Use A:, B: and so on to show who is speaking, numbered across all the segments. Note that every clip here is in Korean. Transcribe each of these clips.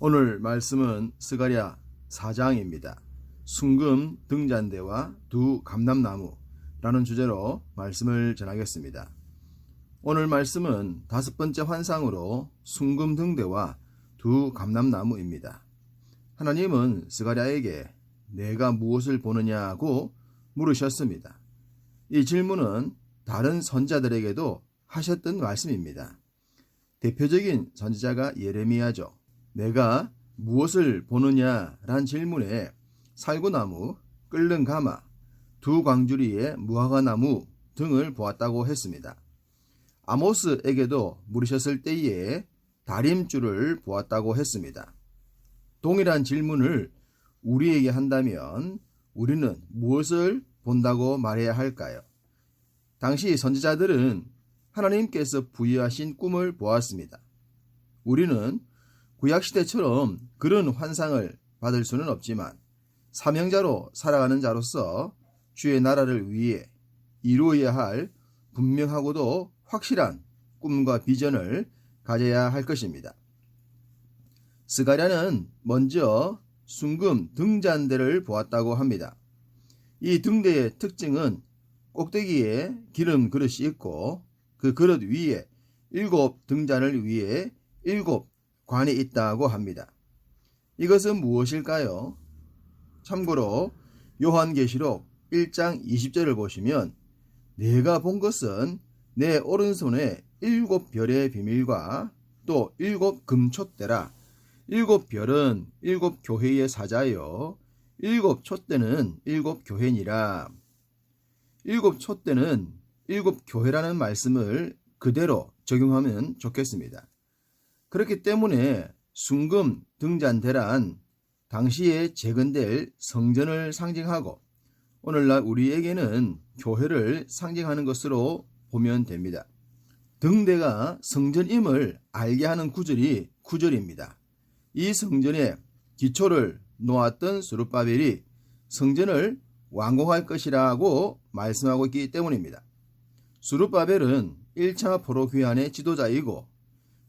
A: 오늘 말씀은 스가랴 4장입니다. 순금 등잔대와 두 감람나무라는 주제로 말씀을 전하겠습니다. 오늘 말씀은 다섯 번째 환상으로 순금 등대와 두 감람나무입니다. 하나님은 스가랴에게 내가 무엇을 보느냐고 물으셨습니다. 이 질문은 다른 선지자들에게도 하셨던 말씀입니다. 대표적인 선지자가 예레미야죠. 내가 무엇을 보느냐란 질문에 살구나무, 끓는 가마, 두 광주리의 무화과나무 등을 보았다고 했습니다. 아모스에게도 물으셨을 때에 다림줄을 보았다고 했습니다. 동일한 질문을 우리에게 한다면 우리는 무엇을 본다고 말해야 할까요? 당시 선지자들은 하나님께서 부여하신 꿈을 보았습니다. 우리는 구약시대처럼 그런 환상을 받을 수는 없지만 사명자로 살아가는 자로서 주의 나라를 위해 이루어야 할 분명하고도 확실한 꿈과 비전을 가져야 할 것입니다. 스가랴는 먼저 순금 등잔대를 보았다고 합니다. 이 등대의 특징은 꼭대기에 기름 그릇이 있고 그 그릇 위에 7 등잔을 위해 7 관이 있다고 합니다. 이것은 무엇일까요? 참고로 요한계시록 1장 20절을 보시면 내가 본 것은 내 오른손에 7 별의 비밀과 또 7 금촛대라. 7 별은 7 교회의 사자요 7 촛대는 7 교회니라. 7 촛대는 7 교회라는 말씀을 그대로 적용하면 좋겠습니다. 그렇기 때문에 순금 등잔대란 당시에 재건될 성전을 상징하고 오늘날 우리에게는 교회를 상징하는 것으로 보면 됩니다. 등대가 성전임을 알게 하는 구절이 9절입니다. 이 성전의 기초를 놓았던 스룹바벨이 성전을 완공할 것이라고 말씀하고 있기 때문입니다. 스룹바벨은 1차 포로귀환의 지도자이고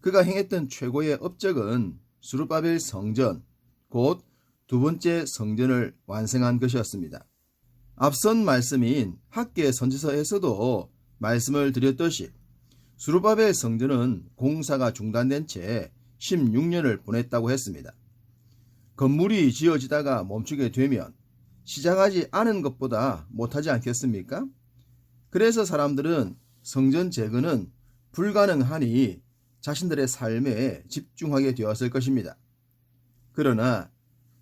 A: 그가 행했던 최고의 업적은 스룹바벨 성전, 곧 두 번째 성전을 완성한 것이었습니다. 앞선 말씀인 학개 선지서에서도 말씀을 드렸듯이 스룹바벨 성전은 공사가 중단된 채 16년을 보냈다고 했습니다. 건물이 지어지다가 멈추게 되면 시작하지 않은 것보다 못하지 않겠습니까? 그래서 사람들은 성전 재건은 불가능하니 자신들의 삶에 집중하게 되었을 것입니다. 그러나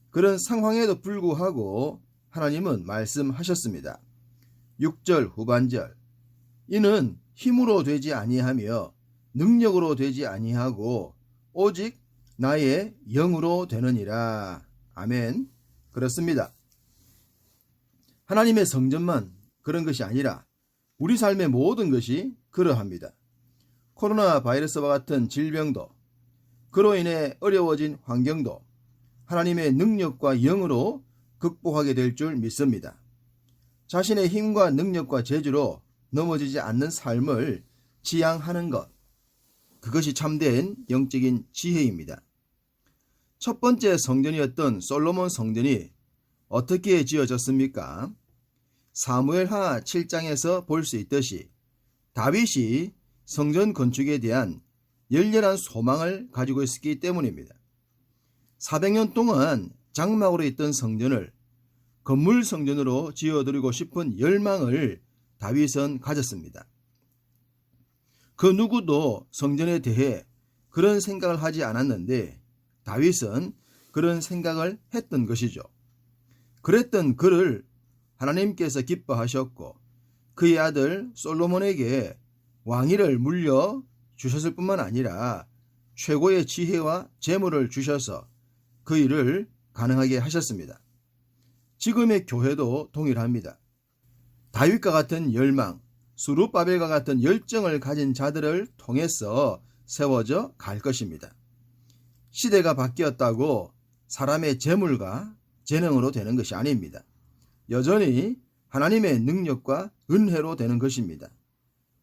A: 그런 상황에도 불구하고 하나님은 말씀하셨습니다. 6절 후반절 이는 힘으로 되지 아니하며 능력으로 되지 아니하고 오직 나의 영으로 되느니라. 아멘. 그렇습니다. 하나님의 성전만 그런 것이 아니라 우리 삶의 모든 것이 그러합니다. 코로나 바이러스와 같은 질병도 그로 인해 어려워진 환경도 하나님의 능력과 영으로 극복하게 될 줄 믿습니다. 자신의 힘과 능력과 재주로 넘어지지 않는 삶을 지향하는 것, 그것이 참된 영적인 지혜입니다. 첫 번째 성전이었던 솔로몬 성전이 어떻게 지어졌습니까? 사무엘하 7장에서 볼 수 있듯이 다윗이 성전 건축에 대한 열렬한 소망을 가지고 있었기 때문입니다. 400년 동안 장막으로 있던 성전을 건물 성전으로 지어드리고 싶은 열망을 다윗은 가졌습니다. 그 누구도 성전에 대해 그런 생각을 하지 않았는데 다윗은 그런 생각을 했던 것이죠. 그랬던 그를 하나님께서 기뻐하셨고 그의 아들 솔로몬에게 왕위를 물려 주셨을 뿐만 아니라 최고의 지혜와 재물을 주셔서 그 일을 가능하게 하셨습니다. 지금의 교회도 동일합니다. 다윗과 같은 열망, 스룹바벨과 같은 열정을 가진 자들을 통해서 세워져 갈 것입니다. 시대가 바뀌었다고 사람의 재물과 재능으로 되는 것이 아닙니다. 여전히 하나님의 능력과 은혜로 되는 것입니다.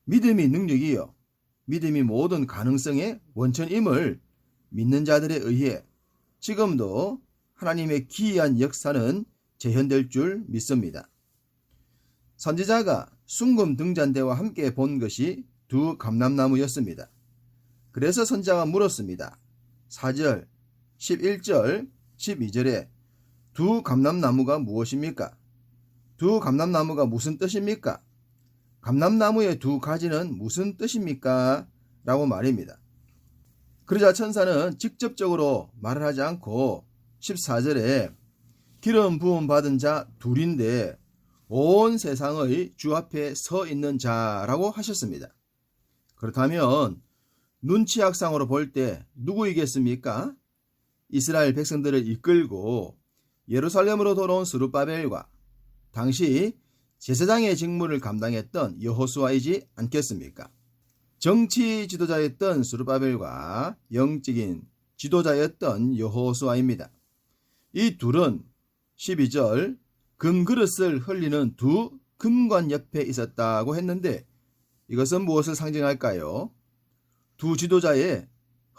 A: 믿음이 능력이요 믿음이 모든 가능성의 원천임을 믿는 자들에 의해 지금도 하나님의 기이한 역사는 재현될 줄 믿습니다. 선지자가 순금 등잔대와 함께 본 것이 두 감람나무였습니다. 그래서 선지자가 물었습니다. 4절, 11절, 12절에 두 감람나무가 무엇입니까? 두 감람나무가 무슨 뜻입니까? 감람나무의 두 가지는 무슨 뜻입니까? 라고 말입니다. 그러자 천사는 직접적으로 말을 하지 않고 14절에 기름 부음 받은 자 둘인데 온 세상의 주 앞에 서 있는 자라고 하셨습니다. 그렇다면 눈치학상으로 볼 때 누구이겠습니까? 이스라엘 백성들을 이끌고 예루살렘으로 돌아온 스룹바벨과 당시 제사장의 직무를 감당했던 여호수아이지 않겠습니까? 정치 지도자였던 스룹바벨과 영적인 지도자였던 여호수아입니다. 이 둘은 12절 금그릇을 흘리는 두 금관 옆에 있었다고 했는데 이것은 무엇을 상징할까요? 두 지도자의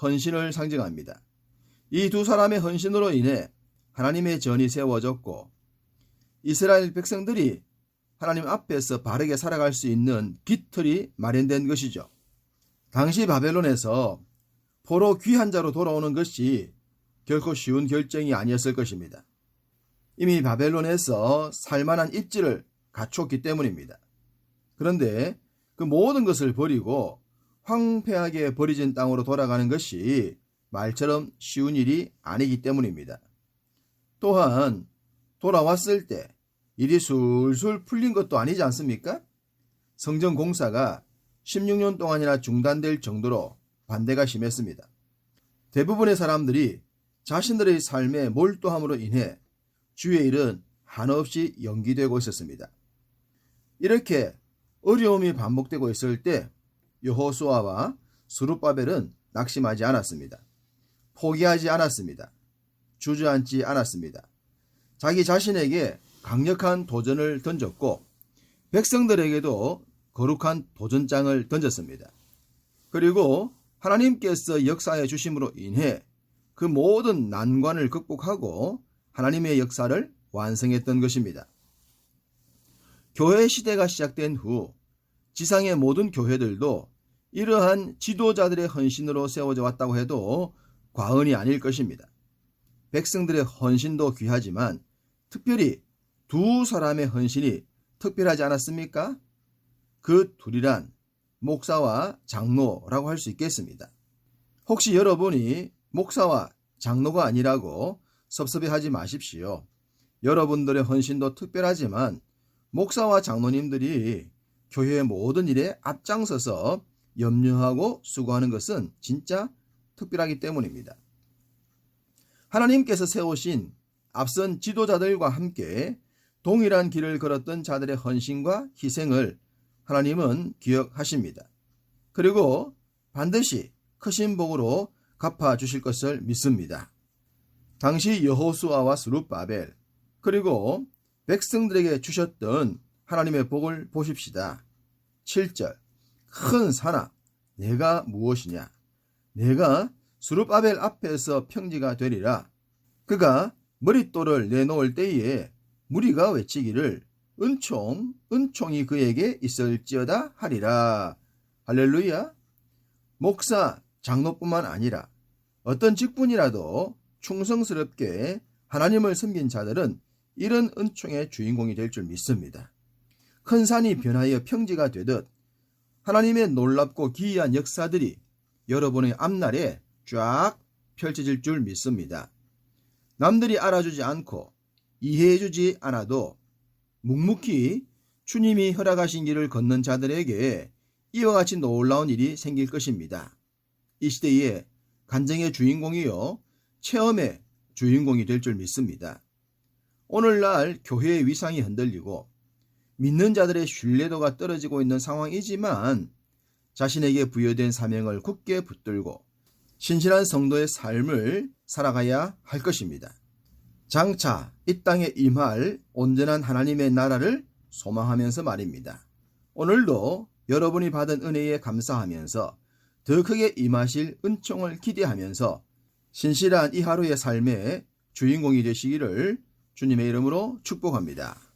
A: 헌신을 상징합니다. 이 두 사람의 헌신으로 인해 하나님의 전이 세워졌고 이스라엘 백성들이 하나님 앞에서 바르게 살아갈 수 있는 깃털이 마련된 것이죠. 당시 바벨론에서 포로 귀한 자로 돌아오는 것이 결코 쉬운 결정이 아니었을 것입니다. 이미 바벨론에서 살만한 입지를 갖췄기 때문입니다. 그런데 그 모든 것을 버리고 황폐하게 버려진 땅으로 돌아가는 것이 말처럼 쉬운 일이 아니기 때문입니다. 또한 돌아왔을 때 일이 술술 풀린 것도 아니지 않습니까? 성전 공사가 16년 동안이나 중단될 정도로 반대가 심했습니다. 대부분의 사람들이 자신들의 삶의 몰두함으로 인해 주의 일은 한없이 연기되고 있었습니다. 이렇게 어려움이 반복되고 있을 때 여호수아와 스룹바벨은 낙심하지 않았습니다. 포기하지 않았습니다. 주저앉지 않았습니다. 자기 자신에게 강력한 도전을 던졌고 백성들에게도 거룩한 도전장을 던졌습니다. 그리고 하나님께서 역사해 주심으로 인해 그 모든 난관을 극복하고 하나님의 역사를 완성했던 것입니다. 교회 시대가 시작된 후 지상의 모든 교회들도 이러한 지도자들의 헌신으로 세워져 왔다고 해도 과언이 아닐 것입니다. 백성들의 헌신도 귀하지만 특별히 두 사람의 헌신이 특별하지 않았습니까? 그 둘이란 목사와 장로라고 할 수 있겠습니다. 혹시 여러분이 목사와 장로가 아니라고 섭섭해하지 마십시오. 여러분들의 헌신도 특별하지만 목사와 장로님들이 교회의 모든 일에 앞장서서 염려하고 수고하는 것은 진짜 특별하기 때문입니다. 하나님께서 세우신 앞선 지도자들과 함께 동일한 길을 걸었던 자들의 헌신과 희생을 하나님은 기억하십니다. 그리고 반드시 크신 복으로 갚아주실 것을 믿습니다. 당시 여호수아와 스룹바벨 그리고 백성들에게 주셨던 하나님의 복을 보십시다. 7절 큰 산아 내가 무엇이냐 내가 스룹바벨 앞에서 평지가 되리라. 그가 머릿돌을 내놓을 때에 무리가 외치기를 은총 은총이 그에게 있을지어다 하리라. 할렐루야. 목사 장로뿐만 아니라 어떤 직분이라도 충성스럽게 하나님을 섬긴 자들은 이런 은총의 주인공이 될 줄 믿습니다. 큰 산이 변하여 평지가 되듯 하나님의 놀랍고 기이한 역사들이 여러분의 앞날에 쫙 펼쳐질 줄 믿습니다. 남들이 알아주지 않고 이해해주지 않아도 묵묵히 주님이 허락하신 길을 걷는 자들에게 이와 같이 놀라운 일이 생길 것입니다. 이 시대에 간증의 주인공이요 체험의 주인공이 될 줄 믿습니다. 오늘날 교회의 위상이 흔들리고 믿는 자들의 신뢰도가 떨어지고 있는 상황이지만 자신에게 부여된 사명을 굳게 붙들고 신실한 성도의 삶을 살아가야 할 것입니다. 장차 이 땅에 임할 온전한 하나님의 나라를 소망하면서 말입니다. 오늘도 여러분이 받은 은혜에 감사하면서 더 크게 임하실 은총을 기대하면서 신실한 이 하루의 삶의 주인공이 되시기를 주님의 이름으로 축복합니다.